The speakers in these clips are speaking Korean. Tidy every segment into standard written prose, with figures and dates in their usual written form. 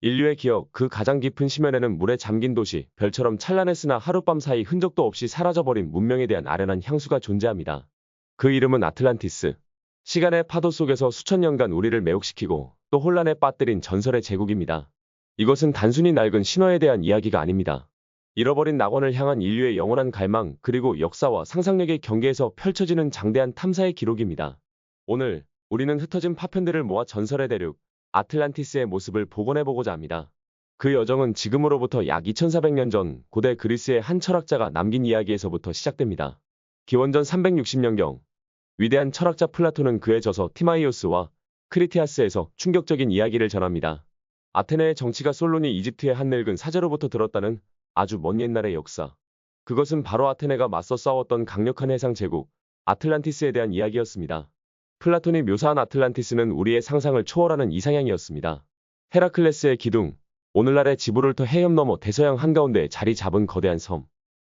인류의 기억, 그 가장 깊은 심연에는 물에 잠긴 도시, 별처럼 찬란했으나 하룻밤 사이 흔적도 없이 사라져버린 문명에 대한 아련한 향수가 존재합니다. 그 이름은 아틀란티스. 시간의 파도 속에서 수천 년간 우리를 매혹시키고 또 혼란에 빠뜨린 전설의 제국입니다. 이것은 단순히 낡은 신화에 대한 이야기가 아닙니다. 잃어버린 낙원을 향한 인류의 영원한 갈망, 그리고 역사와 상상력의 경계에서 펼쳐지는 장대한 탐사의 기록입니다. 오늘 우리는 흩어진 파편들을 모아 전설의 대륙 아틀란티스의 모습을 복원해보고자 합니다. 그 여정은 지금으로부터 약 2400년 전 고대 그리스의 한 철학자가 남긴 이야기에서부터 시작됩니다. 기원전 360년경 위대한 철학자 플라톤은 그의 저서 티마이오스와 크리티아스에서 충격적인 이야기를 전합니다. 아테네의 정치가 솔론이 이집트의 한 늙은 사제로부터 들었다는 아주 먼 옛날의 역사. 그것은 바로 아테네가 맞서 싸웠던 강력한 해상 제국 아틀란티스에 대한 이야기였습니다. 플라톤이 묘사한 아틀란티스는 우리의 상상을 초월하는 이상향이었습니다. 헤라클레스의 기둥, 오늘날의 지브롤터 해협 너머 대서양 한가운데에 자리 잡은 거대한 섬.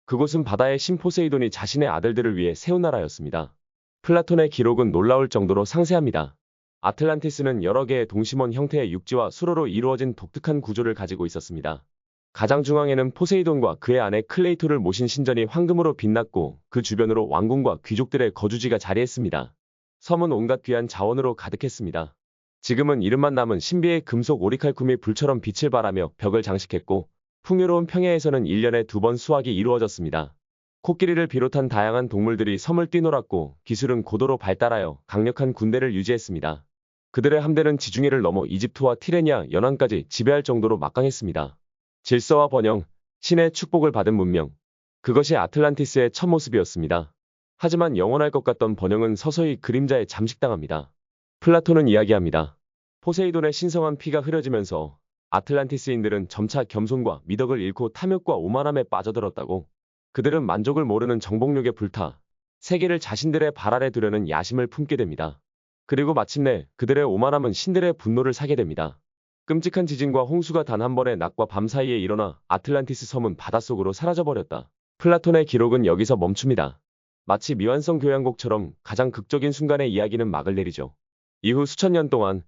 그곳은 바다의 신 포세이돈이 자신의 아들들을 위해 세운 나라였습니다. 플라톤의 기록은 놀라울 정도로 상세합니다. 아틀란티스는 여러 개의 동심원 형태의 육지와 수로로 이루어진 독특한 구조를 가지고 있었습니다. 가장 중앙에는 포세이돈과 그의 아내 클레이토를 모신 신전이 황금으로 빛났고 그 주변으로 왕궁과 귀족들의 거주지가 자리했습니다. 섬은 온갖 귀한 자원으로 가득했습니다. 지금은 이름만 남은 신비의 금속 오리칼쿰이 불처럼 빛을 발하며 벽을 장식했고 풍요로운 평야에서는 1년에 2번 수확이 이루어졌습니다. 코끼리를 비롯한 다양한 동물들이 섬을 뛰놀았고 기술은 고도로 발달하여 강력한 군대를 유지했습니다. 그들의 함대는 지중해를 넘어 이집트와 티레니아 연안까지 지배할 정도로 막강했습니다. 질서와 번영, 신의 축복을 받은 문명. 그것이 아틀란티스의 첫 모습이었습니다. 하지만 영원할 것 같던 번영은 서서히 그림자에 잠식당합니다. 플라톤은 이야기합니다. 포세이돈의 신성한 피가 흐려지면서 아틀란티스인들은 점차 겸손과 미덕을 잃고 탐욕과 오만함에 빠져들었다고. 그들은 만족을 모르는 정복욕에 불타 세계를 자신들의 발 아래 두려는 야심을 품게 됩니다. 그리고 마침내 그들의 오만함은 신들의 분노를 사게 됩니다. 끔찍한 지진과 홍수가 단 한 번의 낮과 밤 사이에 일어나 아틀란티스 섬은 바닷속으로 사라져버렸다. 플라톤의 기록은 여기서 멈춥니다. 마치 미완성 교향곡처럼 가장 극적인 순간의 이야기는 막을 내리죠. 이후 수천 년 동안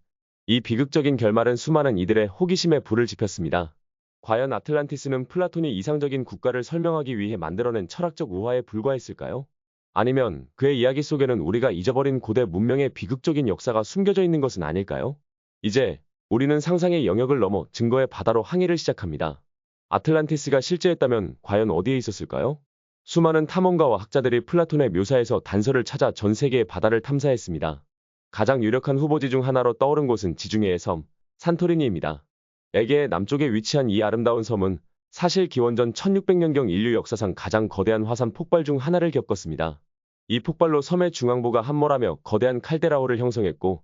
이 비극적인 결말은 수많은 이들의 호기심에 불을 지폈습니다. 과연 아틀란티스는 플라톤이 이상적인 국가를 설명하기 위해 만들어낸 철학적 우화에 불과했을까요? 아니면 그의 이야기 속에는 우리가 잊어버린 고대 문명의 비극적인 역사가 숨겨져 있는 것은 아닐까요? 이제 우리는 상상의 영역을 넘어 증거의 바다로 항해를 시작합니다. 아틀란티스가 실제했다면 과연 어디에 있었을까요? 수많은 탐험가와 학자들이 플라톤의 묘사에서 단서를 찾아 전 세계의 바다를 탐사했습니다. 가장 유력한 후보지 중 하나로 떠오른 곳은 지중해의 섬, 산토리니입니다. 에게의 남쪽에 위치한 이 아름다운 섬은 사실 기원전 1600년경 인류 역사상 가장 거대한 화산 폭발 중 하나를 겪었습니다. 이 폭발로 섬의 중앙부가 함몰하며 거대한 칼데라호를 형성했고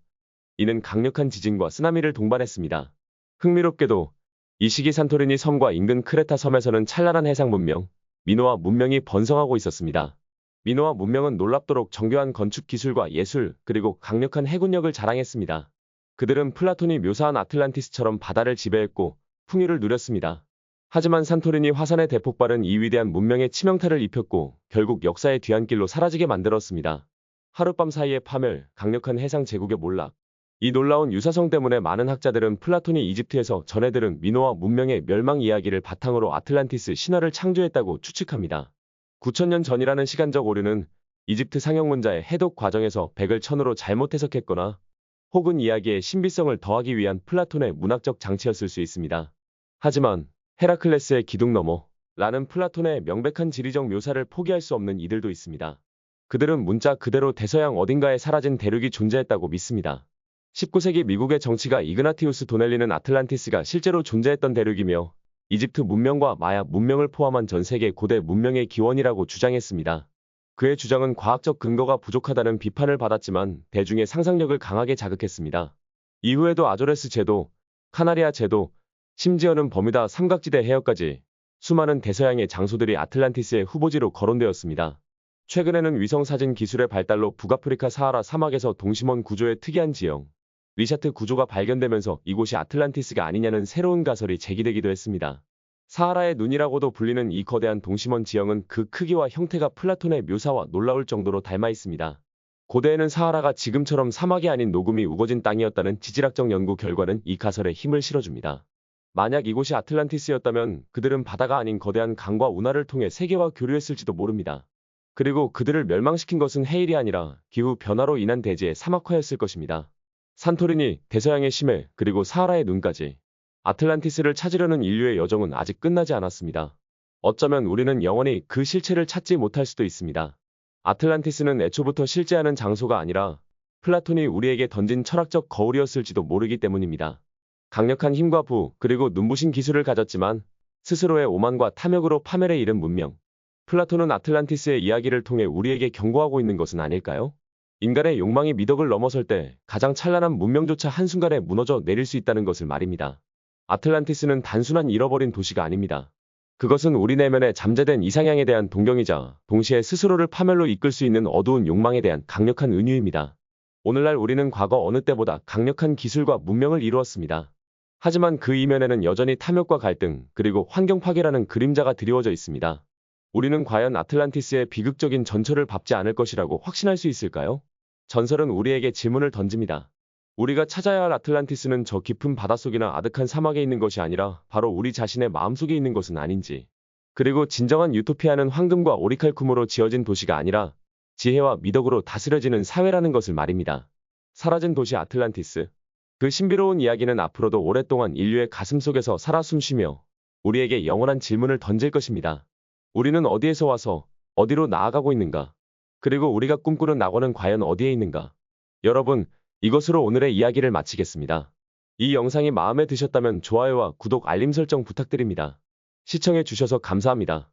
이는 강력한 지진과 쓰나미를 동반했습니다. 흥미롭게도 이 시기 산토리니 섬과 인근 크레타 섬에서는 찬란한 해상 문명, 미노아 문명이 번성하고 있었습니다. 미노아 문명은 놀랍도록 정교한 건축 기술과 예술, 그리고 강력한 해군력을 자랑했습니다. 그들은 플라톤이 묘사한 아틀란티스처럼 바다를 지배했고 풍요를 누렸습니다. 하지만 산토리니 화산의 대폭발은 이 위대한 문명에 치명타를 입혔고 결국 역사의 뒤안길로 사라지게 만들었습니다. 하룻밤 사이의 파멸, 강력한 해상 제국의 몰락. 이 놀라운 유사성 때문에 많은 학자들은 플라톤이 이집트에서 전해 들은 미노아 문명의 멸망 이야기를 바탕으로 아틀란티스 신화를 창조했다고 추측합니다. 9000년 전이라는 시간적 오류는 이집트 상형문자의 해독 과정에서 백을 천으로 잘못 해석했거나 혹은 이야기의 신비성을 더하기 위한 플라톤의 문학적 장치였을 수 있습니다. 하지만 헤라클레스의 기둥 너머 라는 플라톤의 명백한 지리적 묘사를 포기할 수 없는 이들도 있습니다. 그들은 문자 그대로 대서양 어딘가에 사라진 대륙이 존재했다고 믿습니다. 19세기 미국의 정치가 이그나티우스 도넬리는 아틀란티스가 실제로 존재했던 대륙이며 이집트 문명과 마야 문명을 포함한 전 세계 고대 문명의 기원이라고 주장했습니다. 그의 주장은 과학적 근거가 부족하다는 비판을 받았지만 대중의 상상력을 강하게 자극했습니다. 이후에도 아조레스 제도, 카나리아 제도, 심지어는 버뮤다 삼각지대 해역까지 수많은 대서양의 장소들이 아틀란티스의 후보지로 거론되었습니다. 최근에는 위성사진 기술의 발달로 북아프리카 사하라 사막에서 동심원 구조의 특이한 지형, 리샤트 구조가 발견되면서 이곳이 아틀란티스가 아니냐는 새로운 가설이 제기되기도 했습니다. 사하라의 눈이라고도 불리는 이 거대한 동심원 지형은 그 크기와 형태가 플라톤의 묘사와 놀라울 정도로 닮아 있습니다. 고대에는 사하라가 지금처럼 사막이 아닌 녹음이 우거진 땅이었다는 지질학적 연구 결과는 이 가설에 힘을 실어줍니다. 만약 이곳이 아틀란티스였다면 그들은 바다가 아닌 거대한 강과 운하를 통해 세계와 교류했을지도 모릅니다. 그리고 그들을 멸망시킨 것은 해일이 아니라 기후 변화로 인한 대지의 사막화였을 것입니다. 산토리니, 대서양의 심해, 그리고 사하라의 눈까지. 아틀란티스를 찾으려는 인류의 여정은 아직 끝나지 않았습니다. 어쩌면 우리는 영원히 그 실체를 찾지 못할 수도 있습니다. 아틀란티스는 애초부터 실제하는 장소가 아니라 플라톤이 우리에게 던진 철학적 거울이었을지도 모르기 때문입니다. 강력한 힘과 그리고 눈부신 기술을 가졌지만 스스로의 오만과 탐욕으로 파멸에 이른 문명. 플라톤은 아틀란티스의 이야기를 통해 우리에게 경고하고 있는 것은 아닐까요? 인간의 욕망이 미덕을 넘어설 때 가장 찬란한 문명조차 한순간에 무너져 내릴 수 있다는 것을 말입니다. 아틀란티스는 단순한 잃어버린 도시가 아닙니다. 그것은 우리 내면에 잠재된 이상향에 대한 동경이자 동시에 스스로를 파멸로 이끌 수 있는 어두운 욕망에 대한 강력한 은유입니다. 오늘날 우리는 과거 어느 때보다 강력한 기술과 문명을 이루었습니다. 하지만 그 이면에는 여전히 탐욕과 갈등, 그리고 환경 파괴라는 그림자가 드리워져 있습니다. 우리는 과연 아틀란티스의 비극적인 전철을 밟지 않을 것이라고 확신할 수 있을까요? 전설은 우리에게 질문을 던집니다. 우리가 찾아야 할 아틀란티스는 저 깊은 바닷속이나 아득한 사막에 있는 것이 아니라 바로 우리 자신의 마음속에 있는 것은 아닌지. 그리고 진정한 유토피아는 황금과 오리칼쿰으로 지어진 도시가 아니라 지혜와 미덕으로 다스려지는 사회라는 것을 말입니다. 사라진 도시 아틀란티스. 그 신비로운 이야기는 앞으로도 오랫동안 인류의 가슴속에서 살아 숨쉬며 우리에게 영원한 질문을 던질 것입니다. 우리는 어디에서 와서 어디로 나아가고 있는가? 그리고 우리가 꿈꾸는 낙원은 과연 어디에 있는가? 여러분, 이것으로 오늘의 이야기를 마치겠습니다. 이 영상이 마음에 드셨다면 좋아요와 구독 알림 설정 부탁드립니다. 시청해 주셔서 감사합니다.